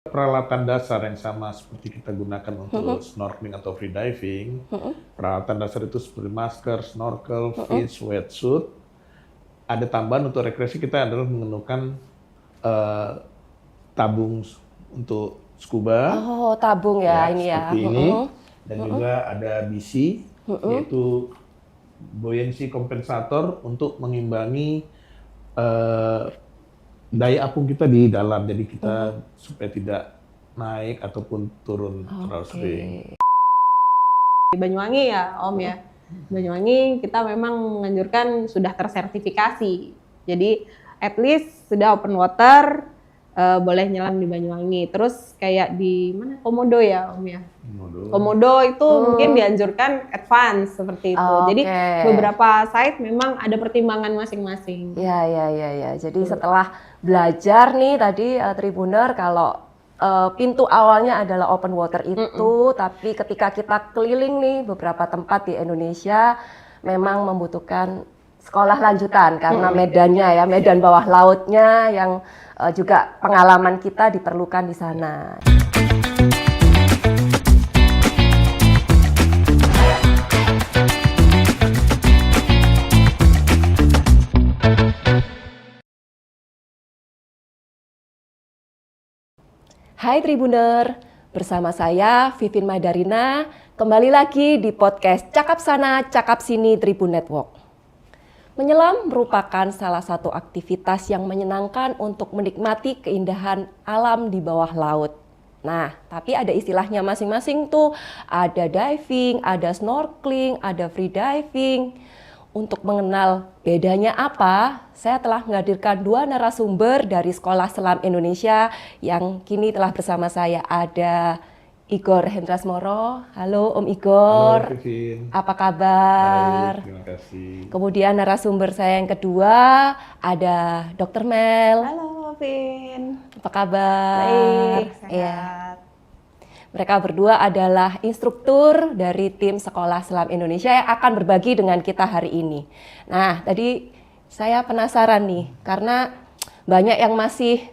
Peralatan dasar yang sama seperti kita gunakan untuk snorkeling atau free diving. Peralatan dasar itu seperti masker, snorkel, fins, wetsuit. Ada tambahan untuk rekreasi kita adalah menggunakan eh, tabung untuk scuba, Oh, tabung ya ya ini ya. seperti ini, dan juga ada BC, yaitu buoyancy kompensator untuk mengimbangi eh, daya apung kita di dalam, jadi kita supaya tidak naik ataupun turun terlalu sering. Oke. Di Banyuwangi ya Om ya. Banyuwangi kita memang menganjurkan sudah tersertifikasi. Jadi at least sudah open water, boleh nyelam di Banyuwangi. Terus kayak di mana Komodo ya Om ya. Komodo itu mungkin dianjurkan advance seperti itu. Jadi Oke. beberapa site memang ada pertimbangan masing-masing. Ya. Jadi setelah belajar nih tadi Tribuner kalau pintu awalnya adalah open water itu, tapi ketika kita keliling nih beberapa tempat di Indonesia memang membutuhkan sekolah lanjutan karena medannya ya, medan bawah lautnya yang juga pengalaman kita diperlukan di sana. Hai Tribuner, bersama saya Vivin Madarina, kembali lagi di podcast Cakap Sana, Cakap Sini Tribun Network. Menyelam merupakan salah satu aktivitas yang menyenangkan untuk menikmati keindahan alam di bawah laut. Nah, tapi ada istilahnya masing-masing tuh, ada diving, ada snorkeling, ada free diving. Untuk mengenal bedanya apa, saya telah menghadirkan dua narasumber dari Sekolah Selam Indonesia yang kini telah bersama saya. Ada Igor Hendrasmoro. Halo Om Igor. Halo Vivin. Apa kabar? Baik, terima kasih. Kemudian narasumber saya yang kedua ada Dr. Mel. Halo Vin. Apa kabar? Baik, sehat. Iya. Mereka berdua adalah instruktur dari tim Sekolah Selam Indonesia yang akan berbagi dengan kita hari ini. Nah, tadi saya penasaran nih, karena banyak yang masih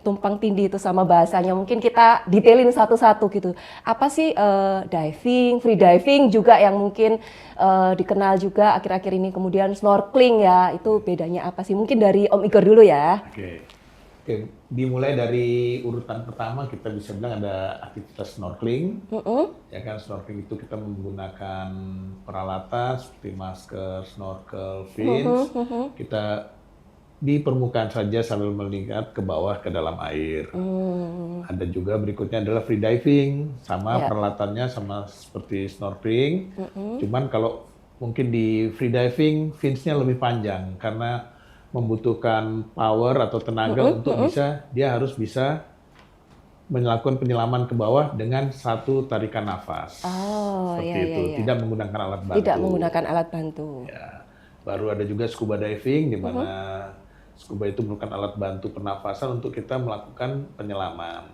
tumpang tindih itu sama bahasanya. Mungkin kita detailin satu-satu gitu. Apa sih diving, free diving juga yang mungkin dikenal juga akhir-akhir ini. Kemudian snorkeling ya, itu bedanya apa sih? Mungkin dari Om Igor dulu ya. Oke, dimulai dari urutan pertama kita bisa bilang ada aktivitas snorkeling. Ya kan, snorkeling itu kita menggunakan peralatan seperti masker, snorkel, fins. Kita di permukaan saja sambil melihat ke bawah ke dalam air. Ada juga berikutnya adalah free diving, sama peralatannya sama seperti snorkeling. Cuman kalau mungkin di free diving fins-nya lebih panjang karena membutuhkan power atau tenaga untuk dia harus bisa melakukan penyelaman ke bawah dengan satu tarikan nafas. Oh, Seperti itu, tidak menggunakan alat bantu. Tidak menggunakan alat bantu. Ya. Baru ada juga scuba diving, di mana scuba itu merupakan alat bantu pernafasan untuk kita melakukan penyelaman.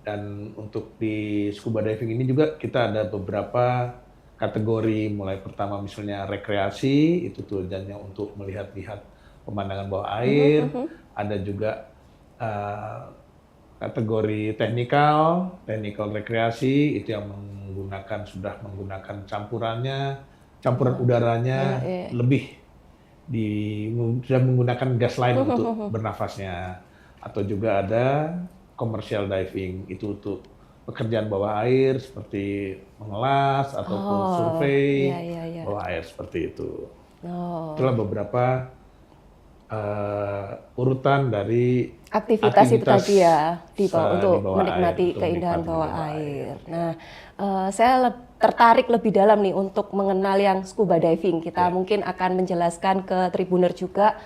Dan untuk di scuba diving ini juga kita ada beberapa kategori, mulai pertama misalnya rekreasi, itu tujuannya untuk melihat-lihat pemandangan bawah air. Ada juga kategori teknikal rekreasi, itu yang sudah menggunakan campuran udaranya lebih sudah menggunakan gas lain untuk bernafasnya. Atau juga ada commercial diving, itu untuk pekerjaan bawah air seperti mengelas ataupun survei bawah air seperti itu. Itulah beberapa urutan dari aktivitas itu tadi ya untuk air, menikmati keindahan bawah air. Nah, saya tertarik lebih dalam nih untuk mengenal yang scuba diving. Kita mungkin akan menjelaskan ke Tribuner juga.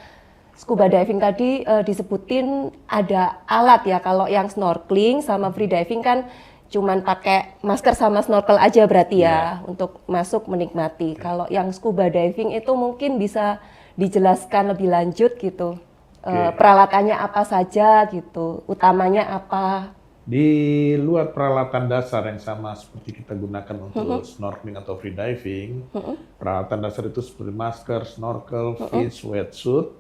Scuba diving tadi disebutin ada alat ya. Kalau yang snorkeling sama free diving kan cuman pakai masker sama snorkel aja berarti ya untuk masuk menikmati. Kalau yang scuba diving itu mungkin bisa dijelaskan lebih lanjut gitu. Peralatannya apa saja gitu, utamanya apa? Di luar peralatan dasar yang sama seperti kita gunakan untuk snorkeling atau free diving, peralatan dasar itu seperti masker, snorkel, fins, wetsuit.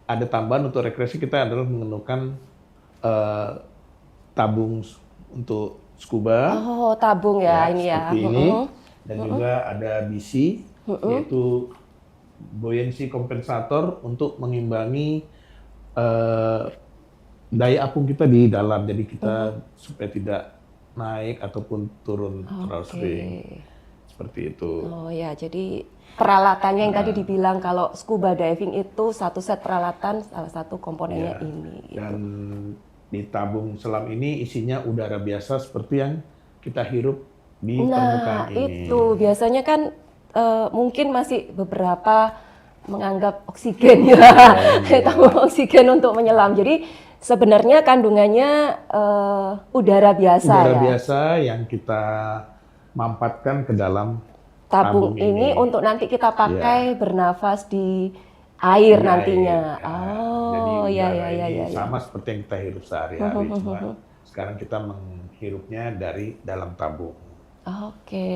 Ada tambahan untuk rekreasi kita adalah menggunakan tabung untuk scuba. Oh, tabung ya ini ya. Seperti ini. Dan juga ada BC, yaitu buoyancy kompensator untuk mengimbangi daya apung kita di dalam. Jadi kita supaya tidak naik ataupun turun terlalu sering. Seperti itu. Oh ya, jadi peralatannya yang tadi dibilang kalau scuba diving itu satu set peralatan, salah satu komponennya ini. Dan di tabung selam ini isinya udara biasa seperti yang kita hirup di permukaan ini. Nah, itu biasanya kan mungkin masih beberapa menganggap oksigen ya, tabung oksigen untuk menyelam. Jadi sebenarnya kandungannya udara biasa Udara ya. biasa yang kita mampatkan ke dalam Tabung ini untuk nanti kita pakai bernafas di air nantinya. Oh, jadi ya udara ya ini ya. sama seperti yang kita hirup sehari-hari, cuma sekarang kita menghirupnya dari dalam tabung. Oke,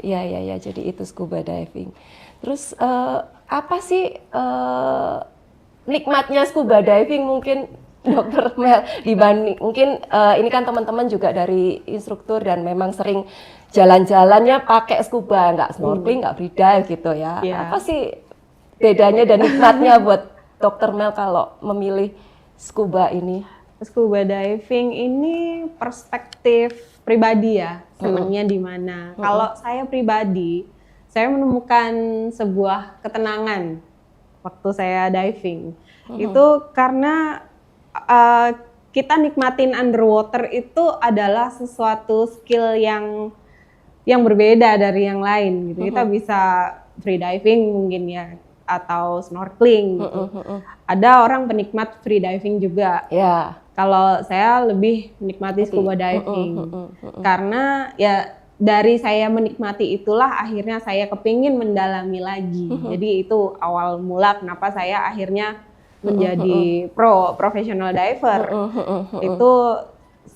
ya ya ya. Jadi itu scuba diving. Terus apa sih nikmatnya scuba diving mungkin Dokter Mel dibanding mungkin ini kan teman-teman juga dari instruktur dan memang sering jalan-jalannya pakai scuba, nggak snorkeling, nggak free dive gitu ya. Apa sih bedanya dan nikmatnya buat Dokter Mel kalau memilih scuba ini? Scuba diving ini perspektif pribadi ya, senangnya di mana. Kalau saya pribadi, saya menemukan sebuah ketenangan waktu saya diving. Itu karena kita nikmatin underwater itu adalah sesuatu skill yang berbeda dari yang lain gitu. Kita bisa free diving mungkin ya atau snorkeling gitu. Ada orang penikmat free diving juga. Ya. Kalau saya lebih menikmati scuba diving karena ya dari saya menikmati itulah akhirnya saya kepingin mendalami lagi. Jadi itu awal mula kenapa saya akhirnya menjadi professional diver. Itu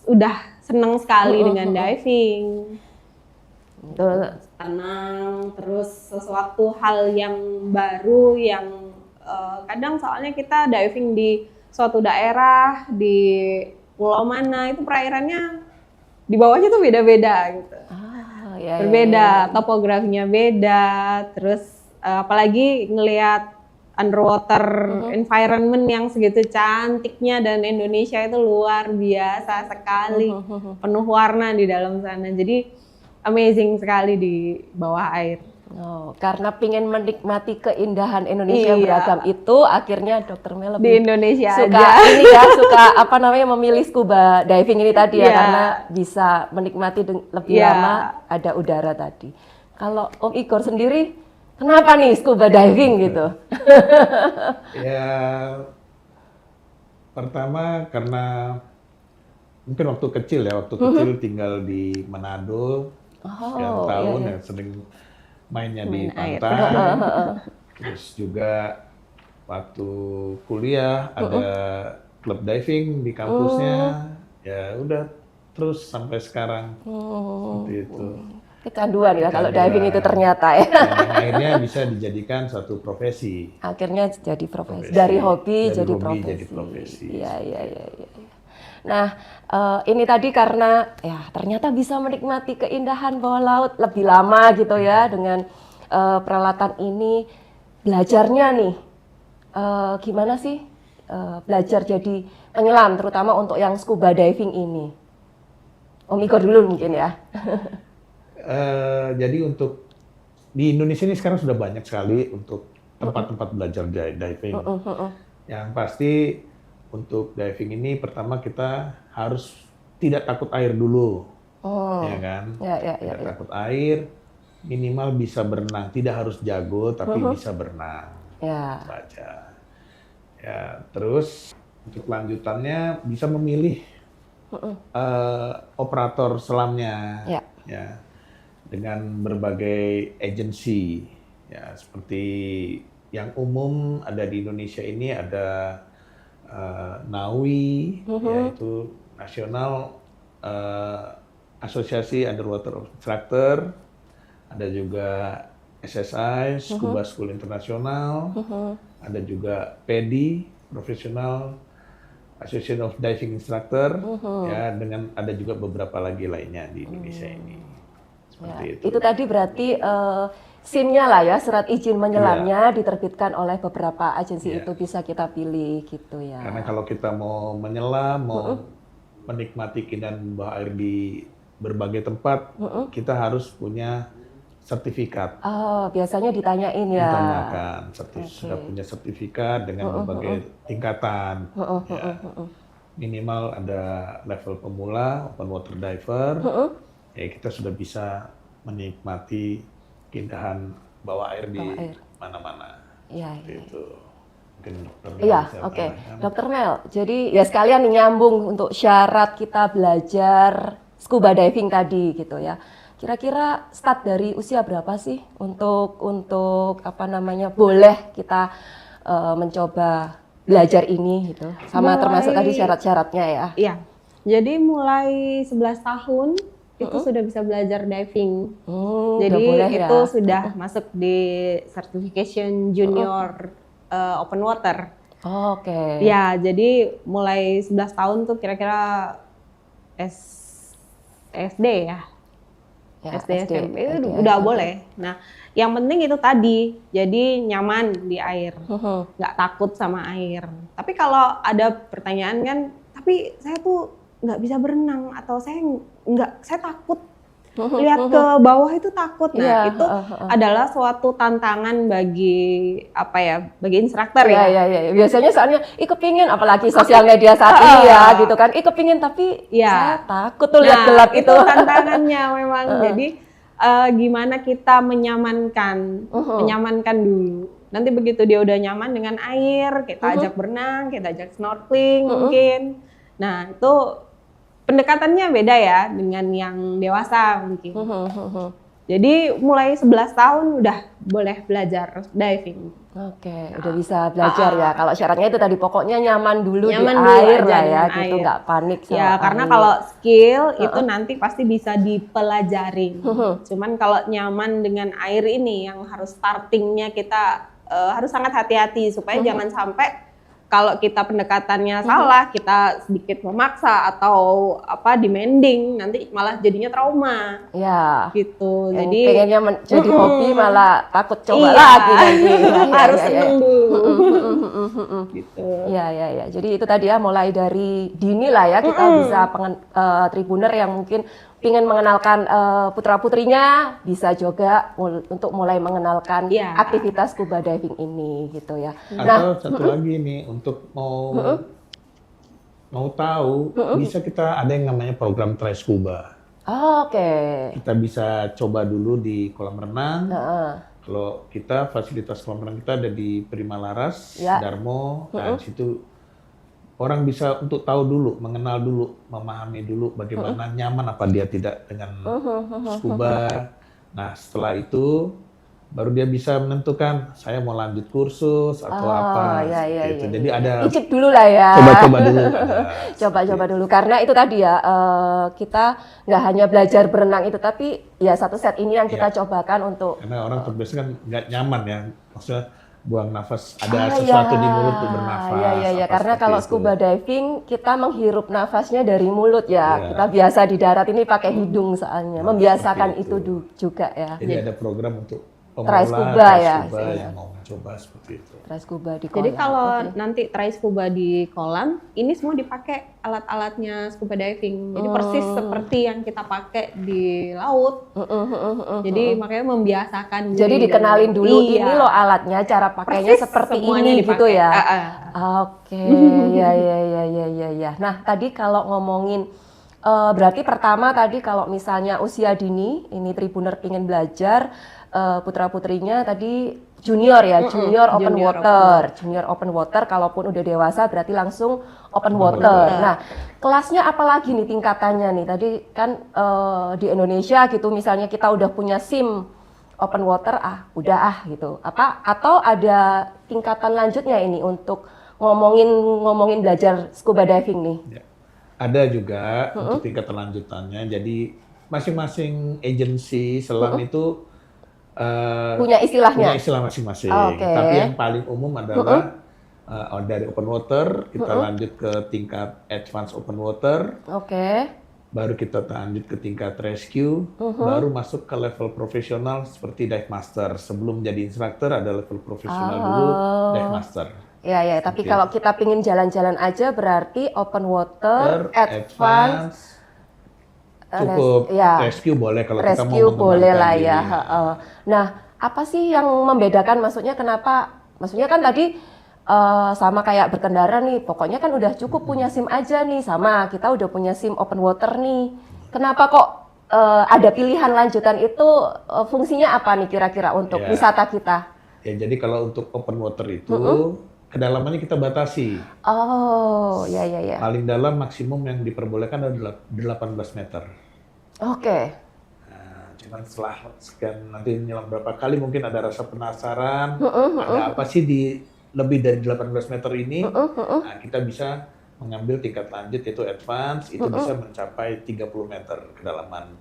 udah seneng sekali dengan diving. Tenang, terus sesuatu hal yang baru yang kadang soalnya kita diving di suatu daerah di pulau mana itu perairannya di bawahnya tuh beda-beda gitu. Berbeda, topografinya beda, terus apalagi ngelihat underwater environment yang segitu cantiknya dan Indonesia itu luar biasa sekali, penuh warna di dalam sana. Jadi amazing sekali di bawah air. Oh, karena pingin menikmati keindahan Indonesia yang beragam itu, akhirnya Dokter Mel lebih di Indonesia suka aja. ini ya, suka apa namanya memilih scuba diving ini tadi ya, karena bisa menikmati lebih lama ada udara tadi. Kalau Om Igor sendiri, kenapa nih scuba diving gitu? Ya, pertama karena mungkin waktu kecil tinggal di Manado, sekian tahun yang sering mainnya di pantai. Terus juga waktu kuliah ada klub diving di kampusnya. Ya udah terus sampai sekarang seperti itu. Kecanduan ya kalau diving itu ternyata ya. Dan akhirnya bisa dijadikan satu profesi. Akhirnya jadi profesi. Dari hobi jadi profesi. Jadi profesi. Iya. Nah, ini tadi karena ya ternyata bisa menikmati keindahan bawah laut lebih lama gitu ya dengan peralatan ini. Belajarnya nih, gimana sih belajar jadi penyelam terutama untuk yang scuba diving ini? Om Igor dulu mungkin ya. Jadi untuk di Indonesia ini sekarang sudah banyak sekali untuk tempat-tempat belajar diving. Yang pasti untuk diving ini pertama kita harus tidak takut air dulu, ya kan? Tidak takut air, minimal bisa berenang, tidak harus jago tapi bisa berenang saja. Ya, terus untuk lanjutannya bisa memilih operator selamnya, ya, dengan berbagai agensi, ya seperti yang umum ada di Indonesia ini ada NAUI, yaitu National Asosiasi Underwater Instructor, ada juga SSI, Scuba School International, ada juga PEDI, Professional Association of Diving Instructor, ya, dengan ada juga beberapa lagi lainnya di Indonesia ini. Seperti Ya, itu. itu tadi berarti SIM-nya lah ya, surat izin menyelamnya diterbitkan oleh beberapa agensi Iya. itu bisa kita pilih gitu ya. Karena kalau kita mau menyelam, mau menikmati keindahan bawah air di berbagai tempat, kita harus punya sertifikat. Oh, biasanya ditanyain ya. Ditanyakan, sudah punya sertifikat dengan berbagai tingkatan. Ya. Minimal ada level pemula, open water diver, ya kita sudah bisa menikmati keindahan bawah air di mana-mana. Iya, Seperti itu. Mungkin dokter Iya, bisa oke. tambahkan. Dokter Mel, jadi ya sekalian nih nyambung untuk syarat kita belajar scuba diving tadi gitu ya. Kira-kira start dari usia berapa sih untuk apa namanya boleh kita mencoba belajar ini gitu. Sama termasuk tadi syarat-syaratnya ya. Iya. Jadi mulai 11 tahun itu sudah bisa belajar diving. Jadi udah boleh itu ya. sudah masuk di certification junior open water. Oke. Ya, jadi mulai 11 tahun tuh kira-kira SD ya. Ya, SD, SMP itu SD, udah SMP. boleh. Nah, yang penting itu tadi, jadi nyaman di air, nggak takut sama air. Tapi kalau ada pertanyaan kan, tapi saya tuh nggak bisa berenang atau saya takut lihat ke bawah itu takut. Nah, Iya, itu adalah suatu tantangan bagi bagi instruktur Iya, ya. iya, iya. Biasanya soalnya, kepingin, apalagi sosial media saat ini ya, gitu kan. Kepingin, tapi Iya. saya takut tuh lihat Nah, gelap itu itu. tantangannya memang. Jadi gimana kita menyamankan dulu. Nanti begitu dia udah nyaman dengan air, kita ajak berenang, kita ajak snorkeling mungkin. Nah, itu pendekatannya beda ya dengan yang dewasa mungkin. Jadi mulai 11 tahun udah boleh belajar diving. Oke, udah bisa belajar ya. Kalau syaratnya itu tadi pokoknya nyaman dulu Nyaman di dulu air aja lah ya, dengan gitu air. nggak panik sama Ya, karena air. kalau skill itu nanti pasti bisa dipelajari. Cuman kalau nyaman dengan air ini yang harus startingnya kita harus sangat hati-hati supaya jangan sampai kalau kita pendekatannya salah, kita sedikit memaksa atau demanding, nanti malah jadinya trauma Ya. gitu. Yang Jadi pengennya jadi hobi malah takut coba iya, lagi nanti. harus seneng dulu. Gitu. Iya, iya, iya. Jadi itu tadi ya mulai dari dini lah ya kita bisa tribuner yang mungkin ingin mengenalkan putra-putrinya bisa juga untuk mulai mengenalkan Iya. aktivitas scuba diving ini gitu ya. Atau satu lagi nih untuk mau tahu bisa kita ada yang namanya program Try Scuba. Oke. Kita bisa coba dulu di kolam renang. Heeh. Kalau kita fasilitas kolam renang kita ada di Prima Laras, Ya. Darmo, dan situ orang bisa untuk tahu dulu, mengenal dulu, memahami dulu bagaimana nyaman apa dia tidak dengan scuba. Nah, setelah itu baru dia bisa menentukan saya mau lanjut kursus atau apa. Iya, iya, gitu. iya, Jadi iya. ada Icip dulu lah ya. coba-coba dulu. Coba-coba dulu karena itu tadi ya kita nggak hanya belajar berenang itu tapi ya satu set ini yang kita cobakan untuk Karena orang terbiasa kan nggak nyaman ya, maksudnya buang nafas, ada sesuatu di mulut untuk bernafas. Iya, iya, iya. apa Karena seperti kalau itu. scuba diving kita menghirup nafasnya dari mulut ya. Iya. Kita biasa di darat ini pakai hidung soalnya. Membiasakan seperti itu itu. juga ya. Jadi ada program untuk Try pemula, scuba try ya, scuba istilahnya. yang mau mencoba seperti itu. Try scuba di kolam. Jadi kalau Oke. nanti try scuba di kolam, ini semua dipakai alat-alatnya scuba diving. Jadi persis seperti yang kita pakai di laut. Jadi makanya membiasakan diri. Jadi dikenalin dulu Iya. ini loh alatnya, cara pakainya Persis seperti semuanya ini dipakai. gitu ya. Oke, ya, ya, ya, ya, ya, ya. Nah, tadi kalau ngomongin, berarti pertama tadi kalau misalnya usia dini, ini tribuner pingin belajar, putra-putrinya tadi junior ya, junior open junior water. Junior open water, kalaupun udah dewasa berarti langsung open water. Nah, kelasnya apalagi nih tingkatannya nih? Tadi kan di Indonesia gitu, misalnya kita udah punya SIM open water, udah gitu. Atau ada tingkatan lanjutnya ini untuk ngomongin belajar scuba diving nih? Ya. Ada juga untuk tingkat lanjutannya. Jadi masing-masing agensi selam itu Punya istilahnya? punya istilah masing-masing. Oke. Tapi yang paling umum adalah Dari open water kita lanjut ke tingkat advance open water, Oke. baru kita lanjut ke tingkat rescue, baru masuk ke level profesional seperti dive master. Sebelum jadi instruktur ada level profesional dulu, dive master. Ya, ya. Tapi kalau kita pingin jalan-jalan aja berarti open water, advance, cukup ya. rescue boleh kalau kita mau rescue boleh lah mengembangkan ya. diri. Heeh. Nah, apa sih yang membedakan? Maksudnya kenapa? Maksudnya kan tadi sama kayak berkendara nih. Pokoknya kan udah cukup punya SIM aja nih. Sama kita udah punya SIM open water nih. Kenapa kok ada pilihan lanjutan itu? Fungsinya apa nih kira-kira untuk Ya. wisata kita? Ya, jadi kalau untuk open water itu kedalamannya kita batasi. Oh, ya, ya, ya. Paling dalam maksimum yang diperbolehkan adalah 18 meter. Oke. Nah, cuman setelah sekian nanti nyelam berapa kali mungkin ada rasa penasaran, ada apa sih di lebih dari 18 meter ini? Nah, kita bisa mengambil tingkat lanjut yaitu advance, itu bisa mencapai 30 meter kedalaman.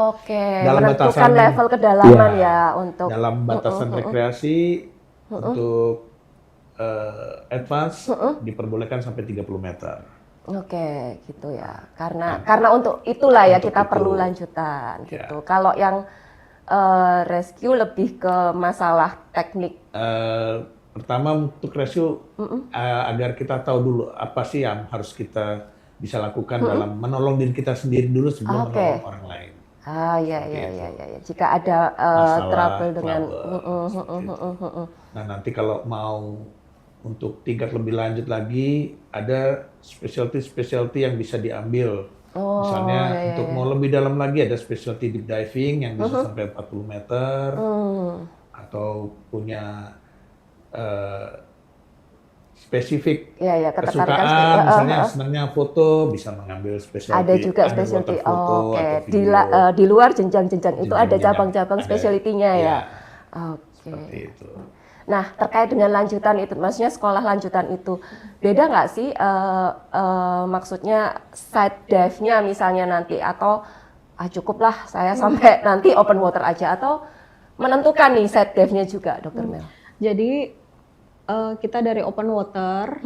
Oke. Dalam Menentukan batasan- level kedalaman Iya. ya untuk. Dalam batasan rekreasi untuk advance diperbolehkan sampai 30 meter. Oke, gitu ya. Karena untuk itulah ya Untuk kita itu. perlu lanjutan Ya. gitu. Kalau yang rescue lebih ke masalah teknik. Pertama untuk rescue agar kita tahu dulu apa sih yang harus kita bisa lakukan dalam menolong diri kita sendiri dulu sebelum Oke. menolong orang lain. Ah, ya, Seperti ya, itu. ya, ya, ya. Jika ada Masalah trouble dengan. seperti itu. Nah, nanti kalau mau untuk tingkat lebih lanjut lagi ada specialty yang bisa diambil. Oh, Misalnya ya, ya, untuk mau lebih dalam lagi ada specialty deep diving yang bisa sampai 40 meter atau punya spesifik Ya, ya, ketertarikan kesukaan, misalnya senangnya foto bisa mengambil specialty. ada juga underwater specialty. photo Oke, atau di, video. di luar jenjang-jenjang itu ada Jenjang-jenjang. cabang-cabang Ada, specialty-nya ya. iya, Oke. seperti itu. Nah, terkait dengan lanjutan itu, maksudnya sekolah lanjutan itu, beda nggak sih maksudnya side dive-nya misalnya nanti, atau cukuplah saya sampai nanti open water aja, atau menentukan nih side dive-nya juga, Dr. Mel? Jadi kita dari open water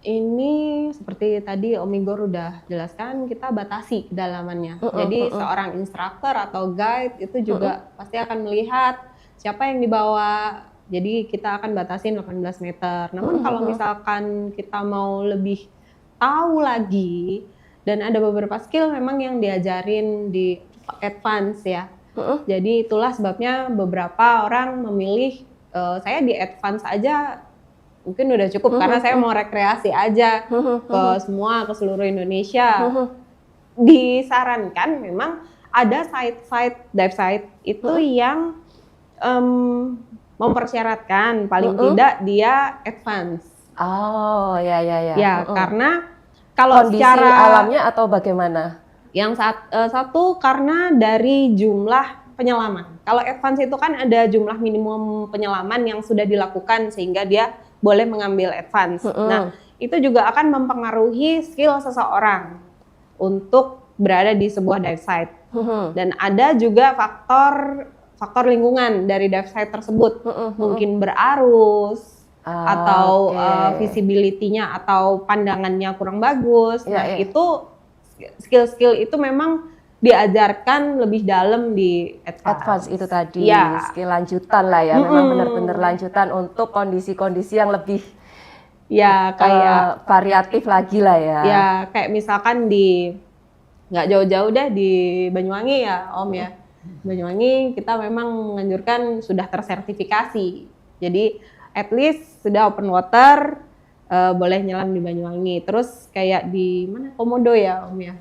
ini seperti tadi Om Igor udah jelaskan, kita batasi kedalamannya. Jadi seorang instruktur atau guide itu juga pasti akan melihat siapa yang dibawa. Jadi kita akan batasin 18 meter. Namun kalau misalkan kita mau lebih tahu lagi dan ada beberapa skill memang yang diajarin di advance ya. Jadi itulah sebabnya beberapa orang memilih saya di advance aja mungkin udah cukup karena saya mau rekreasi aja ke seluruh Indonesia. Disarankan memang ada dive site itu yang mempersyaratkan paling tidak dia advance. Oh, ya, ya, ya. Ya, karena kalau Kondisi secara alamnya atau bagaimana? yang satu karena dari jumlah penyelaman. Kalau advance itu kan ada jumlah minimum penyelaman yang sudah dilakukan sehingga dia boleh mengambil advance. Nah, itu juga akan mempengaruhi skill seseorang untuk berada di sebuah dive site. Dan ada juga faktor lingkungan dari dive site tersebut. Mungkin berarus atau visibility-nya atau pandangannya kurang bagus. Nah, itu skill-skill itu memang diajarkan lebih dalam di Advance itu tadi, ya. skill lanjutan lah ya, memang benar-benar lanjutan untuk kondisi-kondisi yang lebih ya kayak variatif lagi lah ya. Ya kayak misalkan nggak jauh-jauh deh di Banyuwangi ya Om ya. Banyuwangi kita memang menganjurkan sudah tersertifikasi. Jadi at least sudah open water, boleh nyelam di Banyuwangi. Terus kayak di mana Komodo ya Om ya.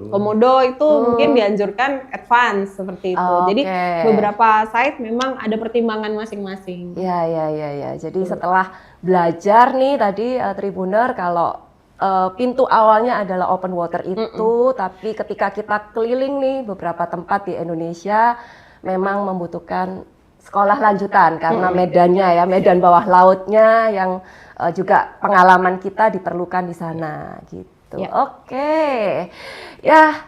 Komodo itu mungkin dianjurkan advance seperti itu. Jadi beberapa site memang ada pertimbangan masing-masing. Ya. Jadi setelah belajar nih tadi Tribuner kalau pintu awalnya adalah open water itu, tapi ketika kita keliling nih beberapa tempat di Indonesia memang membutuhkan sekolah lanjutan karena medannya ya, medan bawah lautnya yang juga pengalaman kita diperlukan di sana gitu. Ya. Oke, ya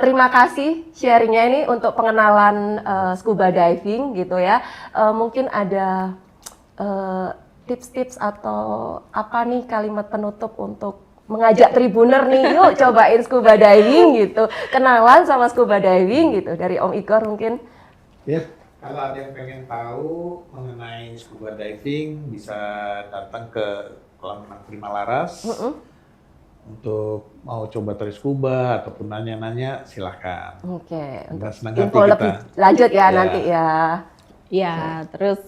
terima kasih sharingnya ini untuk pengenalan scuba diving gitu ya. Mungkin ada tips-tips atau apa nih kalimat penutup untuk mengajak Tribuner nih, yuk cobain scuba diving gitu, kenalan sama scuba diving gitu, dari Om Igor mungkin. Ya, kalau ada yang pengen tahu mengenai scuba diving bisa datang ke kolam renang Prima Laras. Untuk mau coba terus scuba ataupun nanya-nanya silahkan. Oke, untuk Senang info hati lebih kita. lanjut ya Ya. nanti ya. Ya, terus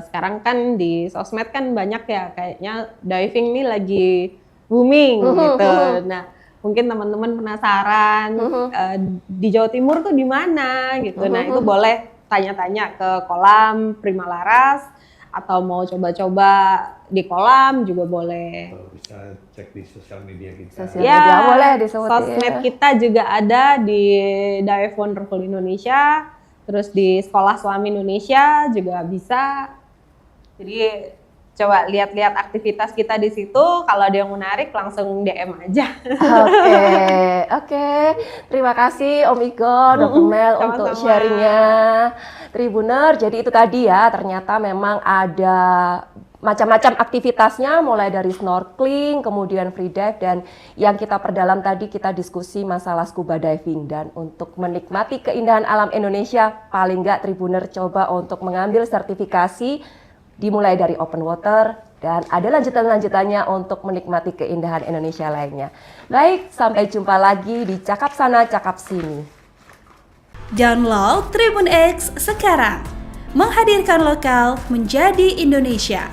sekarang kan di sosmed kan banyak ya, kayaknya diving nih lagi booming gitu. Nah, mungkin teman-teman penasaran di Jawa Timur tuh di mana gitu. Nah, itu boleh tanya-tanya ke kolam Prima Laras atau mau coba-coba di kolam juga boleh. Atau bisa cek di sosial media kita. Sosial media boleh disebut sosmed ya. kita juga ada di Dive Wonderful Indonesia, terus di Sekolah Selam Indonesia juga bisa. Jadi coba lihat-lihat aktivitas kita di situ, kalau ada yang menarik langsung DM aja. Oke. Terima kasih Om Igor, Dr. Mel untuk Sama-sama. sharingnya. Tribuner, jadi itu tadi ya, ternyata memang ada macam-macam aktivitasnya, mulai dari snorkeling, kemudian free dive, dan yang kita perdalam tadi kita diskusi masalah scuba diving. Dan untuk menikmati keindahan alam Indonesia, paling nggak Tribuner coba untuk mengambil sertifikasi dimulai dari open water, dan ada lanjutan-lanjutannya untuk menikmati keindahan Indonesia lainnya. Baik, sampai jumpa lagi di Cakap Sana, Cakap Sini. Download Tribun X sekarang, menghadirkan lokal menjadi Indonesia.